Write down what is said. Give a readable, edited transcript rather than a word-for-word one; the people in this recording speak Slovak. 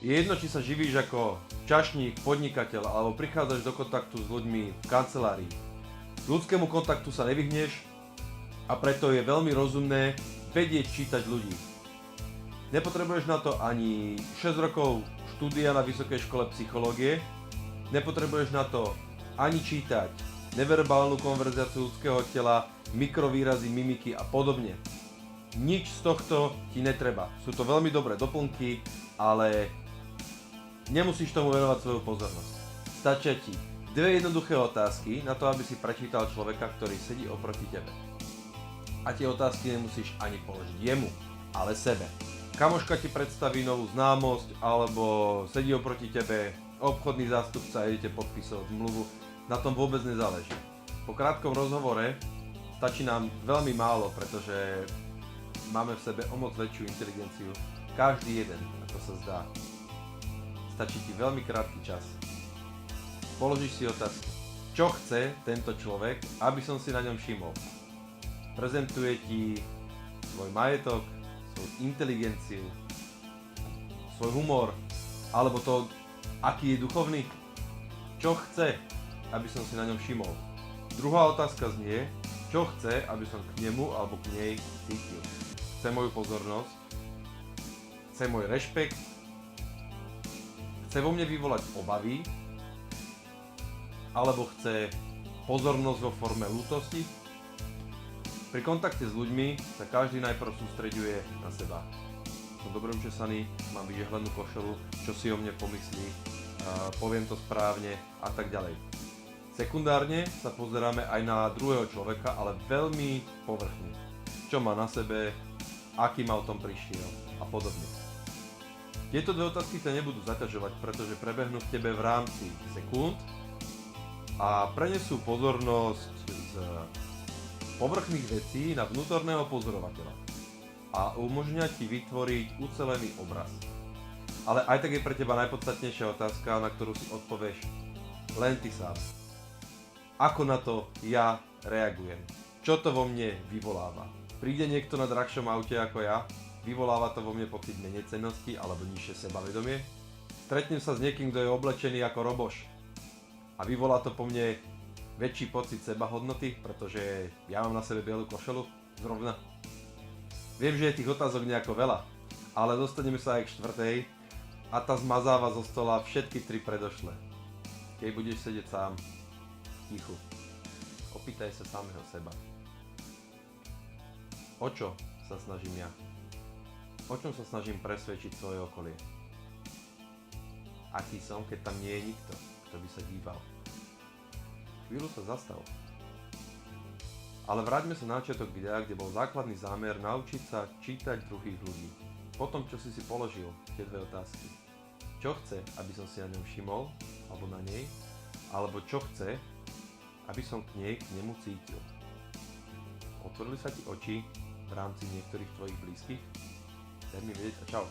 Je jedno, či sa živíš ako čašník, podnikateľ alebo prichádzaš do kontaktu s ľuďmi v kancelárii. Ľudskému kontaktu sa nevyhneš a preto je veľmi rozumné vedieť čítať ľudí. Nepotrebuješ na to ani 6 rokov štúdia na Vysokej škole psychológie, nepotrebuješ na to ani čítať neverbálnu konverzáciu ľudského tela, mikrovýrazy, mimiky a podobne. Nič z tohto ti netreba. Sú to veľmi dobré doplnky, ale nemusíš tomu venovať svoju pozornosť. Stačia ti dve jednoduché otázky na to, aby si prečítal človeka, ktorý sedí oproti tebe. A tie otázky nemusíš ani položiť jemu, ale sebe. Kamoška ti predstaví novú známosť, alebo sedí oproti tebe obchodný zástupca a idete podpísať zmluvu. Na tom vôbec nezáleží. Po krátkom rozhovore stačí nám veľmi málo, pretože máme v sebe o moc väčšiu inteligenciu. Každý jeden, ako sa zdá. Stačí ti veľmi krátky čas. Položíš si otázku. Čo chce tento človek, aby som si na ňom všimol? Prezentuje ti svoj majetok, svoju inteligenciu, svoj humor, alebo to, aký je duchovný? Čo chce, aby som si na ňom všimol? Druhá otázka znie, čo chce, aby som k nemu alebo k nej cítil? Chce moju pozornosť? Chce môj rešpekt? Chce vo mne vyvolať obavy? Alebo chce pozornosť vo forme ľútosti? Pri kontakte s ľuďmi sa každý najprv sústreďuje na seba. Som dobre učesaný, mám vyžehlenú košelu, čo si o mne pomyslí, poviem to správne a tak ďalej. Sekundárne sa pozeráme aj na druhého človeka, ale veľmi povrchne. Čo má na sebe, aký ma o tom prišiel a podobne. Tieto dve otázky sa nebudú zaťažovať, pretože prebehnú v tebe v rámci sekúnd a prenesú pozornosť z povrchných vecí na vnútorného pozorovateľa a umožňa ti vytvoriť ucelený obraz. Ale aj tak je pre teba najpodstatnejšia otázka, na ktorú si odpovieš len ty sám. Ako na to ja reagujem? Čo to vo mne vyvoláva? Príde niekto na drahšom aute ako ja? Vyvoláva to vo mne pocit menejcennosti alebo nižšie sebavedomie? Stretnem sa s niekým, kto je oblečený ako roboš a vyvolá to po mne väčší pocit sebahodnoty, pretože ja mám na sebe bielu košelu zrovna. Viem, že je tých otázok nejako veľa, ale dostaneme sa aj k štvrtej a tá zmazáva zo stola všetky tri predošlé. Keď budeš sedieť sám, tichu, opýtaj sa samého seba. O čo sa snažím ja? O čom sa snažím presvedčiť svoje okolie? Aký som, keď tam nie je nikto, kto by sa díval? Chvíľu sa zastav. Ale vráťme sa na začiatok videa, kde bol základný zámer naučiť sa čítať druhých ľudí. Potom, čo si položil tie dve otázky. Čo chce, aby som si na ňom všimol, alebo na nej, alebo čo chce, aby som k nej, k nemu cítil. Otvorili sa ti oči v rámci niektorých tvojich blízkych? Daj mi vedieť a čau.